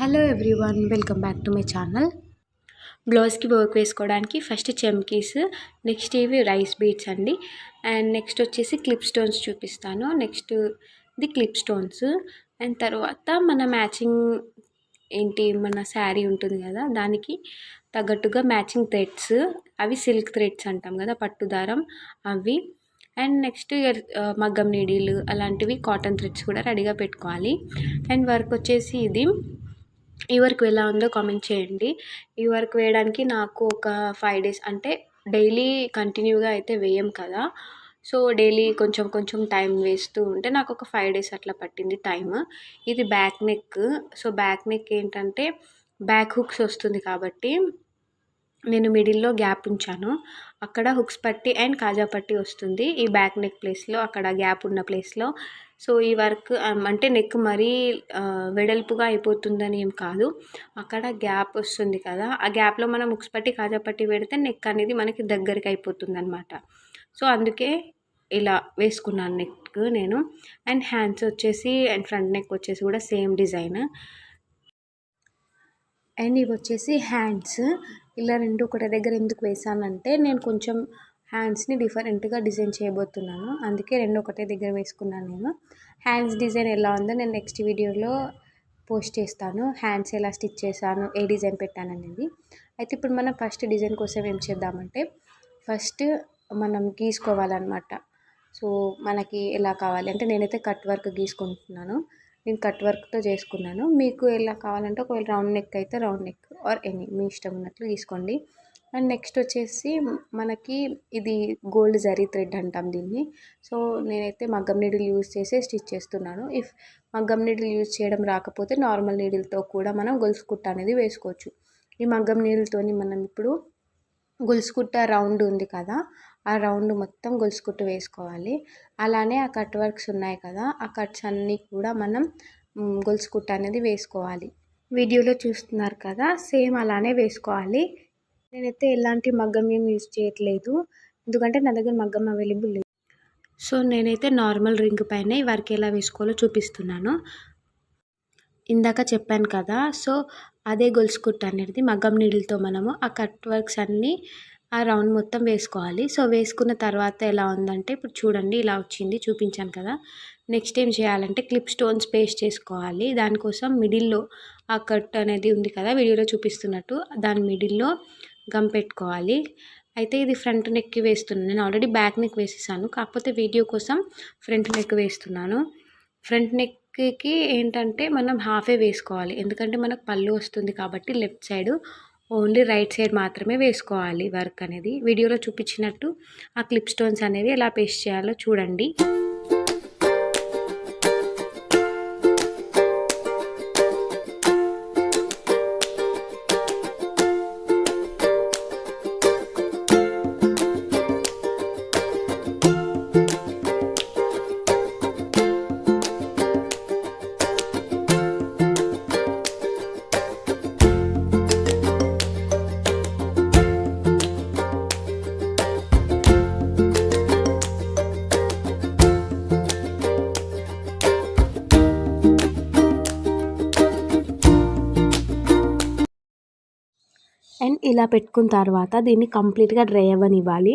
Hello everyone, welcome back to my channel. బ్లౌజ్కి work వేసుకోవడానికి first చెమ్కీస్, next ఇవి rice beads అండి. అండ్ నెక్స్ట్ వచ్చేసి క్లిప్ స్టోన్స్ చూపిస్తాను. Next the clip stones and తర్వాత మన మ్యాచింగ్ మన శారీ ఉంటుంది కదా, దానికి తగ్గట్టుగా మ్యాచింగ్ థ్రెడ్స్, అవి సిల్క్ థ్రెడ్స్ అంటాం కదా, పట్టు దారం అవి. అండ్ నెక్స్ట్ మగ్గం నీడిలు అలాంటివి, కాటన్ థ్రెడ్స్ కూడా రెడీగా పెట్టుకోవాలి. అండ్ వర్క్ వచ్చేసి ఈ వర్క్ ఎలా ఉందో కామెంట్ చేయండి. ఈ వర్క్ వేయడానికి నాకు ఒక 5 days, అంటే డైలీ కంటిన్యూగా అయితే వేయం కదా, సో డైలీ కొంచెం కొంచెం టైం వేస్తూ ఉంటే నాకు ఒక 5 days అట్లా పట్టింది టైమ్. ఇది back neck. So back neck ఏంటంటే బ్యాక్ హుక్స్ వస్తుంది కాబట్టి నేను మిడిల్లో గ్యాప్ ఉంచాను. అక్కడ హుక్స్ పట్టి అండ్ కాజా పట్టి వస్తుంది ఈ బ్యాక్ నెక్ ప్లేస్లో, అక్కడ గ్యాప్ ఉన్న ప్లేస్లో. సో ఈ వర్క్ అంటే నెక్ మరీ వెడల్పుగా అయిపోతుందని ఏం కాదు, అక్కడ గ్యాప్ వస్తుంది కదా, ఆ గ్యాప్లో మనం హుక్స్ పట్టి కాజా పట్టి పెడితే నెక్ అనేది మనకి దగ్గరికి అయిపోతుంది అనమాట. సో అందుకే ఇలా వేసుకున్నాను నెక్ నేను. అండ్ హ్యాండ్స్ వచ్చేసి అండ్ ఫ్రంట్ నెక్ వచ్చేసి కూడా సేమ్ డిజైన్. అండ్ ఇవి వచ్చేసి హ్యాండ్స్. ఇలా రెండు ఒకటి దగ్గర ఎందుకు వేసానంటే నేను కొంచెం హ్యాండ్స్ని డిఫరెంట్గా డిజైన్ చేయబోతున్నాను, అందుకే రెండు ఒకటే దగ్గర వేసుకున్నాను నేను. హ్యాండ్స్ డిజైన్ ఎలా ఉందో నేను నెక్స్ట్ వీడియోలో పోస్ట్ చేస్తాను. హ్యాండ్స్ ఎలా స్టిచ్ చేశాను, ఏ డిజైన్ పెట్టాను అనేది. అయితే ఇప్పుడు మనం ఫస్ట్ డిజైన్ కోసం ఏం చేద్దామంటే, ఫస్ట్ మనం గీసుకోవాలన్నమాట. సో మనకి ఎలా కావాలి అంటే, నేనైతే కట్ వర్క్ గీసుకుంటున్నాను. నేను కట్ వర్క్తో చేసుకున్నాను. మీకు ఎలా కావాలంటే, ఒకవేళ రౌండ్ నెక్ అయితే రౌండ్ నెక్ ఆర్ ఎనీ మీ ఇష్టం ఉన్నట్లు తీసుకోండి. అండ్ నెక్స్ట్ వచ్చేసి మనకి ఇది గోల్డ్ జరీ థ్రెడ్ అంటాం దీన్ని. సో నేనైతే మగ్గం నీడిల్ యూజ్ చేసి స్టిచ్ చేస్తున్నాను. ఇఫ్ మగ్గం నీడిల్ యూజ్ చేయడం రాకపోతే నార్మల్ నీడిల్తో కూడా మనం గొలుసు కుట్ట అనేది వేసుకోవచ్చు. ఈ మగ్గం నీడిల్తోని మనం ఇప్పుడు గొలుసు కుట్ట రౌండ్ ఉంది కదా, ఆ రౌండ్ మొత్తం గొలుసు కుట్టు వేసుకోవాలి. అలానే ఆ కట్ వర్క్స్ ఉన్నాయి కదా, ఆ కట్స్ అన్నీ కూడా మనం గొలుసు కుట్ట అనేది వేసుకోవాలి. వీడియోలో చూస్తున్నారు కదా, సేమ్ అలానే వేసుకోవాలి. నేనైతే ఎలాంటి మగ్గం ఏం యూజ్ చేయట్లేదు, ఎందుకంటే నా దగ్గర మగ్గం అవైలబుల్ లేదు. సో నేనైతే నార్మల్ రింగ్ పైన ఈ వర్క్ ఎలా వేసుకోవాలో చూపిస్తున్నాను. ఇందాక చెప్పాను కదా, సో అదే గొలుసు కుట్ట అనేది మగ్గం నీడిల్తో మనము ఆ కట్ వర్క్స్ అన్నీ ఆ రౌండ్ మొత్తం వేసుకోవాలి. సో వేసుకున్న తర్వాత ఎలా ఉందంటే, ఇప్పుడు చూడండి ఇలా వచ్చింది, చూపించాను కదా. నెక్స్ట్ ఏం చేయాలంటే క్లిప్ స్టోన్స్ పేస్ట్ చేసుకోవాలి. దానికోసం మిడిల్లో ఆ కట్ అనేది ఉంది కదా, వీడియోలో చూపిస్తున్నట్టు దాని మిడిల్లో గమ్ పెట్టుకోవాలి. అయితే ఇది ఫ్రంట్ నెక్కి వేస్తున్నాను, నేను ఆల్రెడీ బ్యాక్ నెక్ వేసేసాను, కాకపోతే వీడియో కోసం ఫ్రంట్ నెక్ వేస్తున్నాను. ఫ్రంట్ నెక్కి ఏంటంటే మనం హాఫే వేసుకోవాలి, ఎందుకంటే మనకు పళ్ళు వస్తుంది కాబట్టి left side only right side మాత్రమే వేసుకోవాలి వర్క్ అనేది. వీడియోలో చూపించినట్టు ఆ క్లిప్ స్టోన్స్ అనేవి ఎలా పేస్ట్ చేయాలో చూడండి. అండ్ ఇలా పెట్టుకున్న తర్వాత దీన్ని కంప్లీట్గా డ్రై అవ్వనివ్వాలి,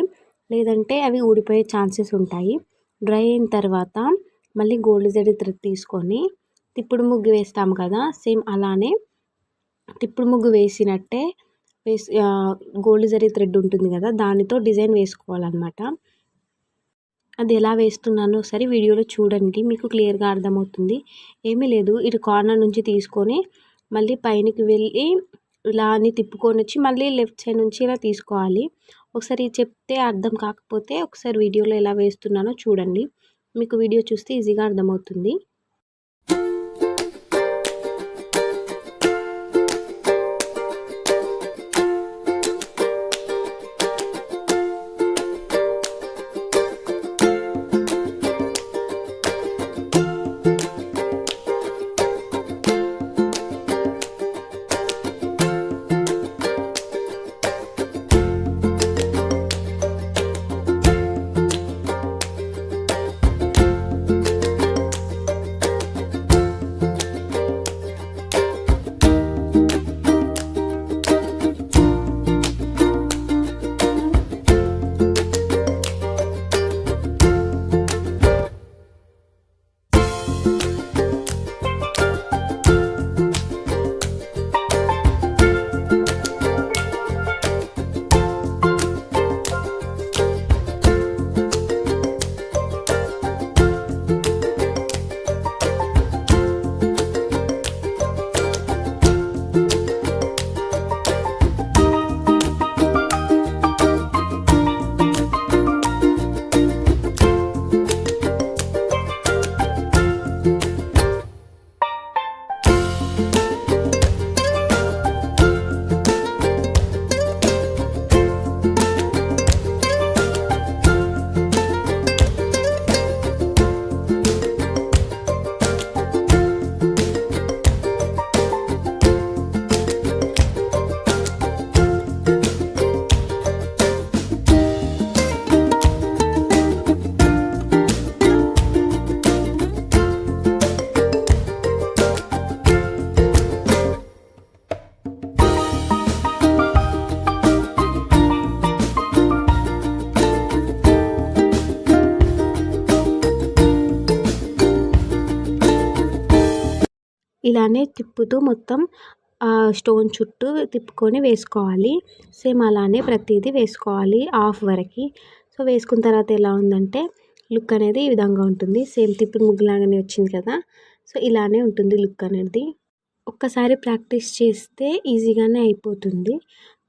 లేదంటే అవి ఊడిపోయే ఛాన్సెస్ ఉంటాయి. డ్రై అయిన తర్వాత మళ్ళీ గోల్డ్ జరీ థ్రెడ్ తీసుకొని తిప్పుడు ముగ్గు వేస్తాం కదా, సేమ్ అలానే తిప్పుడు ముగ్గు వేసినట్టే గోల్డ్ జరీ థ్రెడ్ ఉంటుంది కదా, దానితో డిజైన్ వేసుకోవాలన్నమాట. అది ఎలా వేస్తున్నానో ఒకసారి వీడియోలో చూడండి, మీకు క్లియర్గా అర్థమవుతుంది. ఏమీ లేదు, ఇటు కార్నర్ నుంచి తీసుకొని మళ్ళీ పైనకి వెళ్ళి ఇలా అని తిప్పుకొని వచ్చి మళ్ళీ లెఫ్ట్ సైడ్ నుంచి ఇలా తీసుకోవాలి. ఒకసారి చెప్తే అర్థం కాకపోతే ఒకసారి వీడియోలో ఎలా వేస్తున్నానో చూడండి, మీకు వీడియో చూస్తే ఈజీగా అర్థమవుతుంది. ఇలానే తిప్పుతూ మొత్తం స్టోన్ చుట్టూ తిప్పుకొని వేసుకోవాలి. సేమ్ అలానే ప్రతిదీ వేసుకోవాలి హాఫ్ వరకి. సో వేసుకున్న తర్వాత ఎలా ఉందంటే లుక్ అనేది ఈ విధంగా ఉంటుంది. సేమ్ తిప్పుడు ముగ్గులాగానే వచ్చింది కదా. సో ఇలానే ఉంటుంది లుక్ అనేది. ఒక్కసారి ప్రాక్టీస్ చేస్తే ఈజీగానే అయిపోతుంది.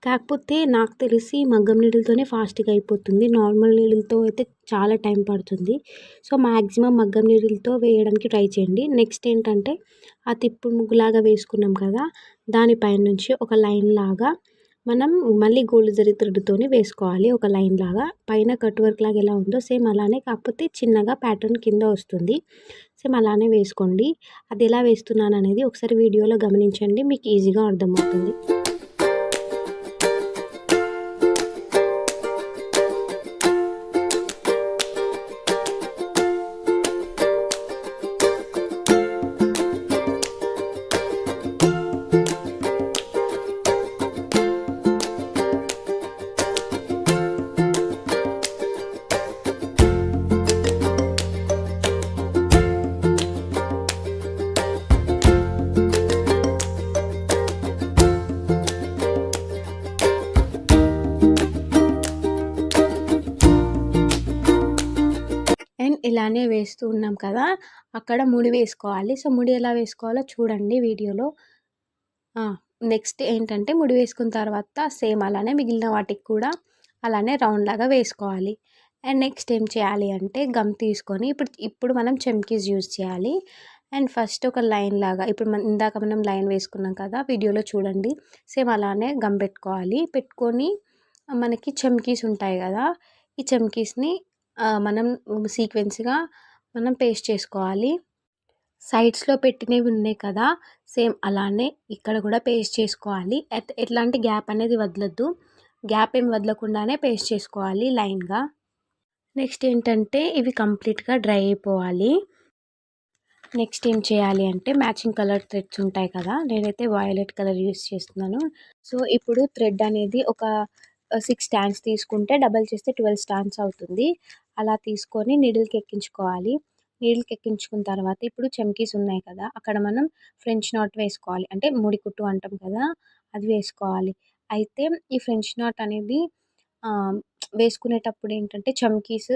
కాకపోతే నాకు తెలిసి మగ్గం నీడిల్‌తోనే ఫాస్ట్‌గా అయిపోతుంది. నార్మల్ నీడిల్‌తో అయితే చాలా టైం పడుతుంది. సో మాక్సిమం మగ్గం నీడిల్‌తో వేయడానికి ట్రై చేయండి. నెక్స్ట్ ఏంటంటే ఆ తిప్పుడు ముగ్గులాగా వేసుకున్నాం కదా, దానిపైన నుంచి ఒక లైన్ లాగా మనం మళ్ళీ గోల్డ్ జరీ థ్రెడ్‌తోని వేసుకోవాలి. ఒక లైన్ లాగా పైన కట్ వర్క్ లాగా ఎలా ఉందో సేమ్ అలానే, కాకపోతే చిన్నగా ప్యాటర్న్ కింద వస్తుంది. సేమ్ అలానే వేసుకోండి. అది ఎలా వేస్తున్నాననేది ఒకసారి వీడియోలో గమనించండి, మీకు ఈజీగా అర్థమవుతుంది. అండ్ ఇలానే వేస్తూ ఉన్నాం కదా, అక్కడ ముడి వేసుకోవాలి. సో ముడి ఎలా వేసుకోవాలో చూడండి వీడియోలో. నెక్స్ట్ ఏంటంటే ముడి వేసుకున్న తర్వాత సేమ్ అలానే మిగిలిన వాటికి కూడా అలానే రౌండ్ లాగా వేసుకోవాలి. అండ్ నెక్స్ట్ ఏం చేయాలి అంటే గమ్ తీసుకొని ఇప్పుడు మనం చమ్కీస్ యూజ్ చేయాలి. అండ్ ఫస్ట్ ఒక లైన్ లాగా ఇప్పుడు ఇందాక మనం లైన్ వేసుకున్నాం కదా, వీడియోలో చూడండి. సేమ్ అలానే గమ్ పెట్టుకోవాలి. పెట్టుకొని మనకి చమ్కీస్ ఉంటాయి కదా, ఈ చమ్కీస్ని మనం సీక్వెన్స్గా మనం పేస్ట్ చేసుకోవాలి. సైడ్స్లో పెట్టినవి ఉన్నాయి కదా, సేమ్ అలానే ఇక్కడ కూడా పేస్ట్ చేసుకోవాలి. ఎట్లాంటి గ్యాప్ అనేది వదలొద్దు. గ్యాప్ ఏం వదలకుండానే పేస్ట్ చేసుకోవాలి లైన్గా. నెక్స్ట్ ఏంటంటే ఇవి కంప్లీట్గా డ్రై అయిపోవాలి. నెక్స్ట్ ఏం చేయాలి అంటే మ్యాచింగ్ కలర్ థ్రెడ్స్ ఉంటాయి కదా, నేనైతే వాయిలెట్ కలర్ యూస్ చేస్తున్నాను. సో ఇప్పుడు థ్రెడ్ అనేది ఒక 6 స్టాండ్స్ తీసుకుంటే డబల్ చేస్తే 12 స్టాండ్స్ అవుతుంది. అలా తీసుకొని నీడిల్కి ఎక్కించుకోవాలి. నీడిల్కి ఎక్కించుకున్న తర్వాత ఇప్పుడు చమ్కీస్ ఉన్నాయి కదా, అక్కడ మనం ఫ్రెంచ్ నాట్ వేసుకోవాలి. అంటే ముడి కుట్టు అంటాం కదా, అది వేసుకోవాలి. అయితే ఈ ఫ్రెంచ్ నాట్ అనేది వేసుకునేటప్పుడు ఏంటంటే చమ్కీస్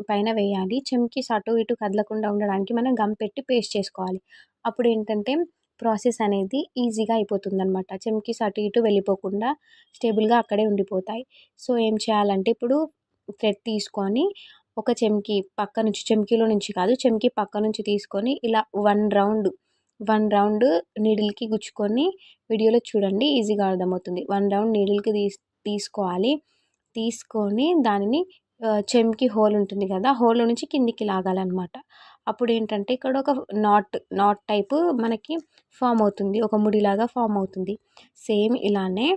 పైన వేయాలి. చమ్కీస్ అటు ఇటు కదలకుండా ఉండడానికి మనం గమ్ పెట్టి పేస్ట్ చేసుకోవాలి. అప్పుడు ఏంటంటే ప్రాసెస్ అనేది ఈజీగా అయిపోతుందనమాట. చమ్కీస్ అటు ఇటు వెళ్ళిపోకుండా స్టేబుల్గా అక్కడే ఉండిపోతాయి. సో ఏం చేయాలంటే ఇప్పుడు థ్రెడ్ తీసుకొని ఒక చెంకీ పక్క నుంచి, చెంకీలో నుంచి కాదు, చెంకీ పక్క నుంచి తీసుకొని ఇలా 1 రౌండ్ నీడిల్కి గుచ్చుకొని వీడియోలో చూడండి, ఈజీగా అర్థమవుతుంది. 1 రౌండ్ నీడిల్కి తీసుకోవాలి. తీసుకొని దానిని చెంకి హోల్ ఉంటుంది కదా, హోల్లో నుంచి కిందికి లాగాలన్నమాట. అప్పుడు ఏంటంటే ఇక్కడ ఒక నాట్ టైపు మనకి ఫామ్ అవుతుంది, ఒక ముడిలాగా ఫామ్ అవుతుంది. సేమ్ ఇలానే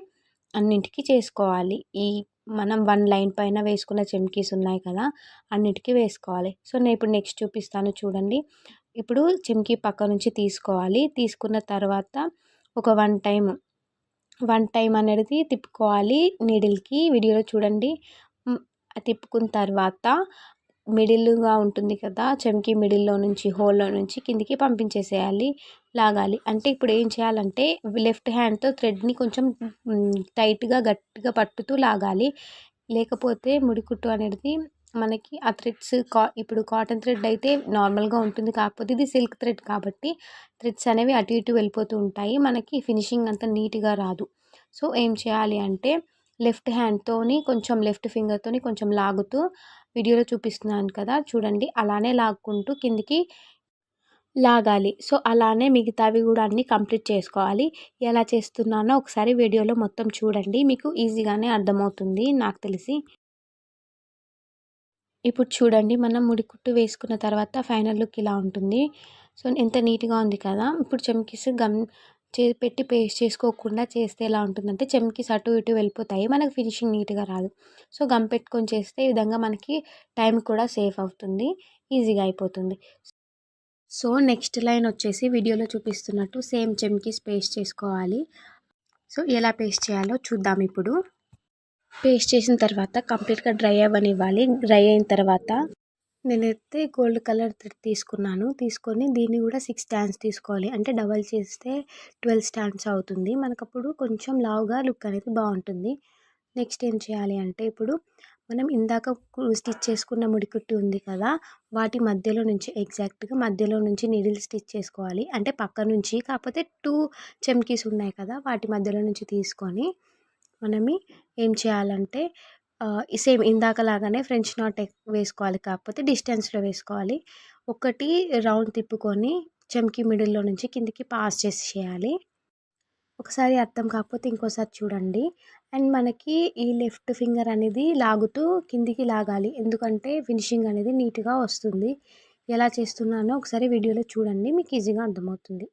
అన్నింటికి చేసుకోవాలి. ఈ మనం 1 లైన్ పైన వేసుకున్న చెమ్కీస్ ఉన్నాయి కదా, అన్నిటికీ వేసుకోవాలి. సో నేను ఇప్పుడు నెక్స్ట్ చూపిస్తాను చూడండి. ఇప్పుడు చెమ్కీ పక్క నుంచి తీసుకోవాలి. తీసుకున్న తర్వాత ఒక 1 టైం అనేది తిప్పుకోవాలి నీడిల్కి, వీడియోలో చూడండి. తిప్పుకున్న తర్వాత మిడిల్గా ఉంటుంది కదా, చెమ్కీ మిడిల్లో నుంచి, హోల్లో నుంచి కిందికి పంపించేసేయాలి, లాగాలి. అంటే ఇప్పుడు ఏం చేయాలంటే లెఫ్ట్ హ్యాండ్తో థ్రెడ్ని కొంచెం టైట్గా గట్టిగా పట్టుతూ లాగాలి. లేకపోతే ముడికుట్టు అనేది మనకి ఆ థ్రెడ్స్ ఇప్పుడు కాటన్ థ్రెడ్ అయితే నార్మల్గా ఉంటుంది, కాకపోతే ఇది సిల్క్ థ్రెడ్ కాబట్టి థ్రెడ్స్ అనేవి అటు ఇటు వెళ్ళిపోతూ ఉంటాయి, మనకి ఫినిషింగ్ అంత నీట్గా రాదు. సో ఏం చేయాలి అంటే లెఫ్ట్ హ్యాండ్తోని కొంచెం లెఫ్ట్ ఫింగర్తోని కొంచెం లాగుతూ వీడియోలో చూపిస్తున్నాను కదా చూడండి, అలానే లాక్కుంటూ కిందికి లాగాలి. సో అలానే మిగతావి కూడా అన్నీ కంప్లీట్ చేసుకోవాలి. ఎలా చేస్తున్నానో ఒకసారి వీడియోలో మొత్తం చూడండి, మీకు ఈజీగానే అర్థమవుతుంది నాకు తెలిసి. ఇప్పుడు చూడండి, మనం ముడికుట్టు వేసుకున్న తర్వాత ఫైనల్ లుక్ ఇలా ఉంటుంది. సో ఎంత నీట్గా ఉంది కదా. ఇప్పుడు చెమ్కీస్ గమ్ పెట్టి పేస్ట్ చేసుకోకుండా చేస్తే ఎలా ఉంటుందంటే చెమ్కీస్ అటు ఇటు వెళ్ళిపోతాయి, మనకు ఫినిషింగ్ నీట్గా రాదు. సో గమ్ పెట్టుకొని చేస్తే ఈ విధంగా మనకి టైం కూడా సేఫ్ అవుతుంది, ఈజీగా అయిపోతుంది. సో నెక్స్ట్ లైన్ వచ్చేసి వీడియోలో చూపిస్తున్నట్టు సేమ్ చెమ్కీస్ పేస్ట్ చేసుకోవాలి. సో ఎలా పేస్ట్ చేయాలో చూద్దాం. ఇప్పుడు పేస్ట్ చేసిన తర్వాత కంప్లీట్గా డ్రై అవ్వనివ్వాలి. డ్రై అయిన తర్వాత నేనైతే గోల్డ్ కలర్ థ్రెడ్ తీసుకున్నాను. తీసుకొని దీన్ని కూడా 6 స్టాండ్స్ తీసుకోవాలి. అంటే డబల్ చేస్తే 12 స్టాండ్స్ అవుతుంది. మనకప్పుడు కొంచెం లావుగా లుక్ అనేది బావుంటుంది. నెక్స్ట్ ఏం చేయాలి అంటే ఇప్పుడు మనం ఇందాక స్టిచ్ చేసుకున్న ముడికుట్టు ఉంది కదా! వాటి మధ్యలో నుంచి ఎగ్జాక్ట్‌గా మధ్యలో నుంచి నీడిల్ స్టిచ్ చేసుకోవాలి. అంటే పక్క నుంచి కాకపోతే 2 చెమ్కీస్ ఉన్నాయి కదా! వాటి మధ్యలో నుంచి తీసుకొని మనమి ఏం చేయాలంటే సేమ్ ఇందాకలాగానే ఫ్రెంచ్ నాట్ వేసుకోవాలి. కాకపోతే డిస్టెన్స్‌లో వేసుకోవాలి. ఒకటి రౌండ్ తిప్పుకొని చెమ్కీ మిడిల్‌లో నుంచి కిందకి పాస్ చేసేయాలి. ఒకసారి అర్థం కాకపోతే ఇంకోసారి చూడండి. అండ్ మనకి ఈ లెఫ్ట్ ఫింగర్ అనేది లాగుతూ కిందికి లాగాలి. ఎందుకంటే ఫినిషింగ్ అనేది నీట్‌గా వస్తుంది. ఎలా చేస్తున్నానో ఒకసారి వీడియోలో చూడండి. మీకు ఈజీగా అర్థమవుతుంది.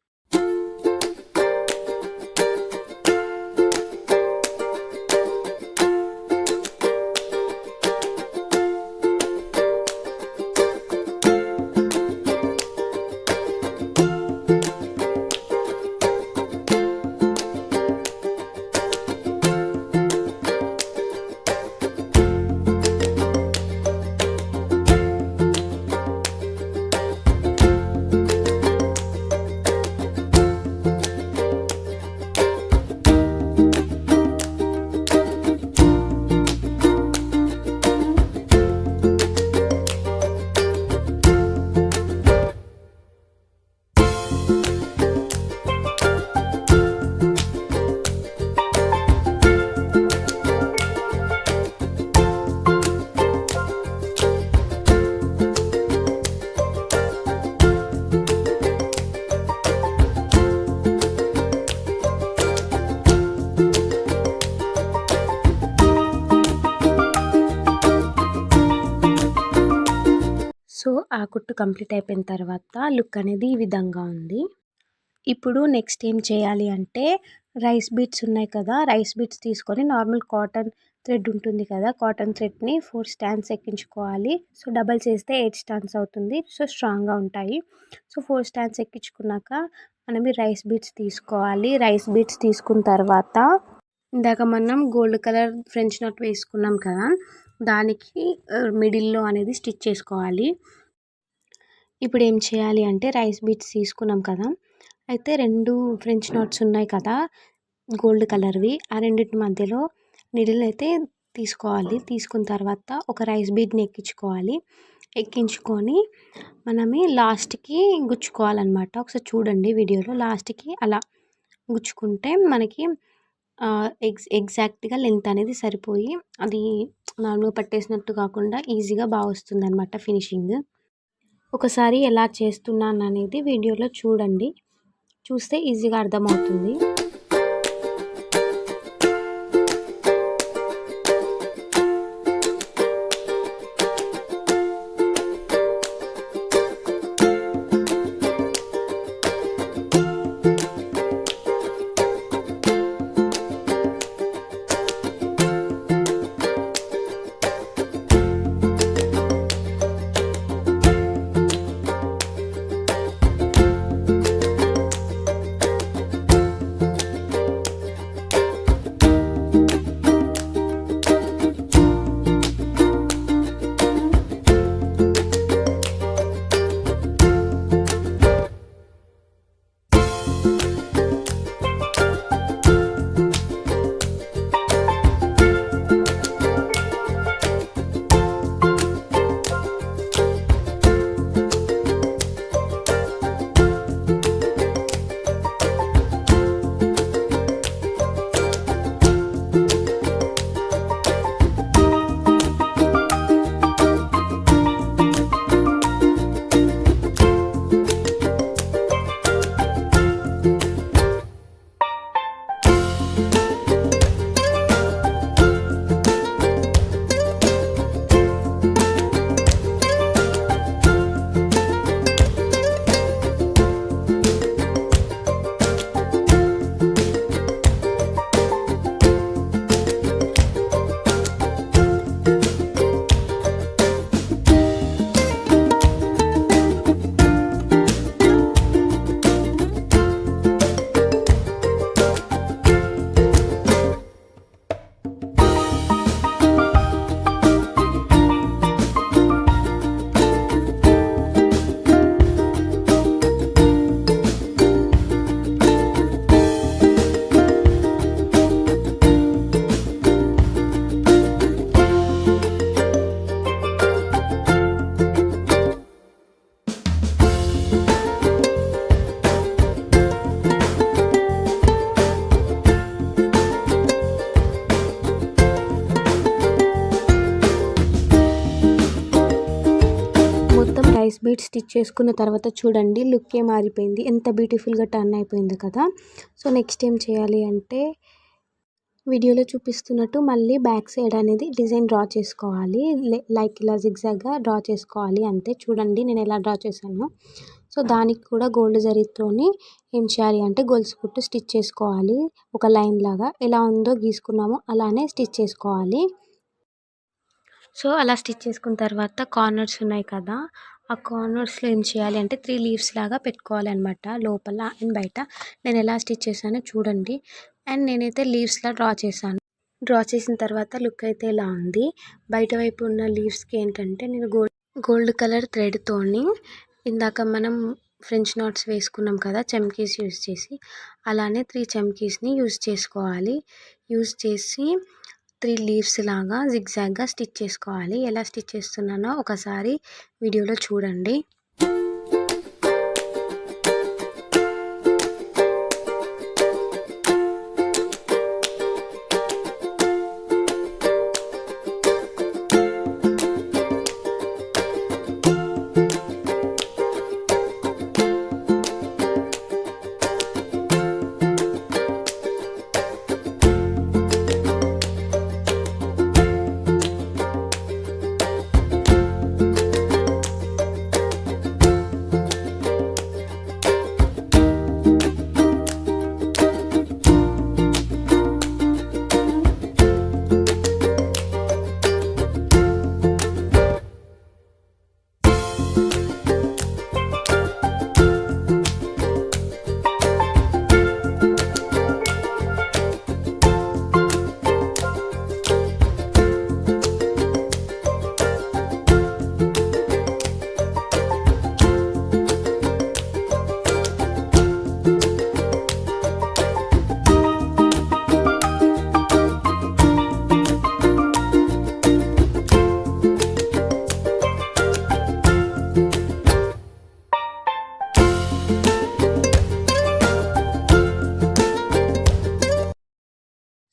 సో, ఆ కుట్టు కంప్లీట్ అయిపోయిన తర్వాత లుక్ అనేది ఈ విధంగా ఉంది. ఇప్పుడు నెక్స్ట్ ఏం చేయాలి అంటే రైస్ బీడ్స్ ఉన్నాయి కదా! రైస్ బీడ్స్ తీసుకొని నార్మల్ కాటన్ థ్రెడ్ ఉంటుంది కదా! కాటన్ థ్రెడ్‌ని 4 స్టాండ్స్ ఎక్కించుకోవాలి. సో, డబల్ చేస్తే 8 స్టాండ్స్ అవుతుంది. సో, స్ట్రాంగ్‌గా ఉంటాయి. సో, 4 స్టాండ్స్ ఎక్కించుకున్నాక మనం ఈ రైస్ బీడ్స్ తీసుకోవాలి. రైస్ బీడ్స్ తీసుకున్న తర్వాత ఇందాక మనం గోల్డ్ కలర్ ఫ్రెంచ్ నాట్ వేసుకున్నాం కదా! దానికి మిడిల్‌లో అనేది స్టిచ్ చేసుకోవాలి. ఇప్పుడు ఏం చేయాలి అంటే రైస్ బీడ్స్ తీసుకున్నాం కదా! అయితే 2 ఫ్రెంచ్ నాట్స్ ఉన్నాయి కదా! గోల్డ్ కలర్‌వి. ఆ రెండిటి మధ్యలో నీడిల్ అయితే తీసుకోవాలి. తీసుకున్న తర్వాత ఒక రైస్ బీడ్‌ని ఎక్కించుకోవాలి. ఎక్కించుకొని మనమి లాస్ట్‌కి గుచ్చుకోవాలన్నమాట. ఒకసారి చూడండి వీడియోలో. లాస్ట్‌కి అలా గుచ్చుకుంటే మనకి ఎగ్జాక్ట్‌గా లెంత్ అనేది సరిపోయి అది నార్మల్‌గా పట్టేసినట్టు కాకుండా ఈజీగా వస్తుందన్నమాట ఫినిషింగ్. ఒకసారి ఎలా చేస్తున్నాననేది వీడియోలో చూడండి. చూస్తే ఈజీగా అర్థమవుతుంది. స్టిచ్ చేసుకున్న తర్వాత చూడండి లుక్కే మారిపోయింది, ఎంత బ్యూటిఫుల్గా టర్న్ అయిపోయింది కదా. సో నెక్స్ట్ ఏం చేయాలి అంటే వీడియోలో చూపిస్తున్నట్టు మళ్ళీ బ్యాక్ సైడ్ అనేది డిజైన్ డ్రా చేసుకోవాలి. లైక్ ఇలా జిగ్జాగ్గా డ్రా చేసుకోవాలి అంతే. చూడండి నేను ఎలా డ్రా చేశాను. సో దానికి కూడా గోల్డ్ జరీతోని ఏం చేయాలి అంటే గొలుసు కుట్టు స్టిచ్ చేసుకోవాలి. ఒక లైన్ లాగా ఎలా ఉందో గీసుకున్నామో అలానే స్టిచ్ చేసుకోవాలి. సో అలా స్టిచ్ చేసుకున్న తర్వాత కార్నర్స్ ఉన్నాయి కదా, ఆ కార్నర్స్లో ఏం చేయాలి అంటే 3 లీవ్స్ లాగా పెట్టుకోవాలి అనమాట, లోపల అండ్ బయట. నేను ఎలా స్టిచ్ చేశానో చూడండి. అండ్ నేనైతే లీవ్స్లా డ్రా చేశాను. డ్రా చేసిన తర్వాత లుక్ అయితే ఇలా ఉంది. బయట వైపు ఉన్న లీవ్స్కి ఏంటంటే నేను గోల్డ్ కలర్ థ్రెడ్తోని ఇందాక మనం ఫ్రెంచ్ నాట్స్ వేసుకున్నాం కదా చమ్కీస్ యూజ్ చేసి, అలానే 3 చమ్కీస్ని యూజ్ చేసుకోవాలి. యూజ్ చేసి 3 లీవ్స్ లాగా జిగ్జాగ్గా స్టిచ్ చేసుకోవాలి. ఎలా స్టిచ్ చేస్తున్నానో ఒకసారి వీడియోలో చూడండి.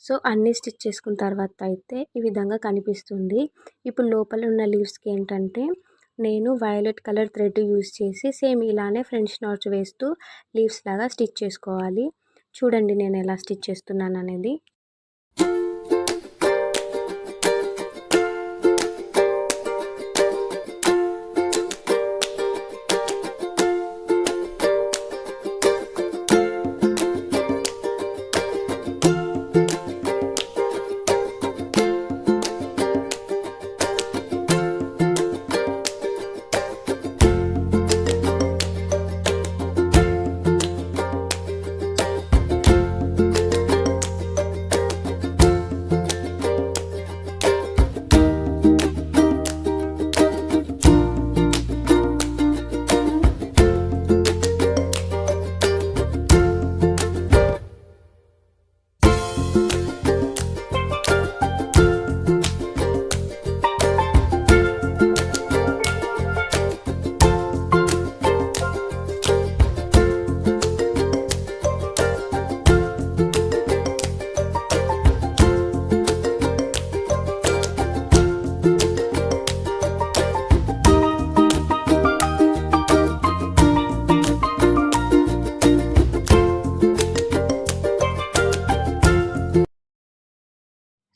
సో అన్నీ స్టిచ్ చేసుకున్న తర్వాత అయితే ఈ విధంగా కనిపిస్తుంది. ఇప్పుడు లోపల ఉన్న లీవ్స్కి ఏంటంటే నేను వైలెట్ కలర్ థ్రెడ్ యూజ్ చేసి సేమ్ ఇలానే ఫ్రెంచ్ నాట్స్ వేస్తూ లీవ్స్ లాగా స్టిచ్ చేసుకోవాలి. చూడండి నేను ఎలా స్టిచ్ చేస్తున్నాను అనేది.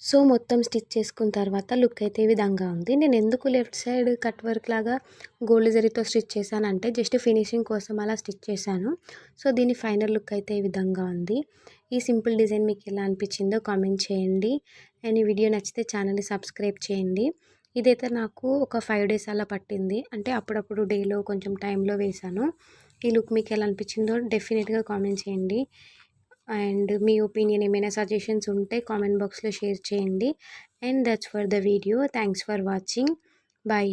సో మొత్తం స్టిచ్ చేసుకున్న తర్వాత లుక్ అయితే ఈ విధంగా ఉంది. నేను ఎందుకు లెఫ్ట్ సైడ్ కట్ వర్క్ లాగా గోల్డ్ జరీతో స్టిచ్ చేశానంటే జస్ట్ ఫినిషింగ్ కోసం అలా స్టిచ్ చేశాను. సో దీని ఫైనల్ లుక్ అయితే ఈ విధంగా ఉంది. ఈ సింపుల్ డిజైన్ మీకు ఎలా అనిపించిందో కామెంట్ చేయండి. అండ్ ఈ వీడియో నచ్చితే ఛానల్ని సబ్స్క్రైబ్ చేయండి. ఇదైతే నాకు ఒక 5 డేస్ అలా పట్టింది, అంటే అప్పుడప్పుడు డేలో కొంచెం టైంలో వేశాను. ఈ లుక్ మీకు ఎలా అనిపించిందో డెఫినెట్గా కామెంట్ చేయండి. అండ్ మీ ఒపీనియన్ ఏమైనా సజెషన్స్ ఉంటే కామెంట్ బాక్స్లో షేర్ చేయండి. And that's for the video. Thanks for watching. Bye.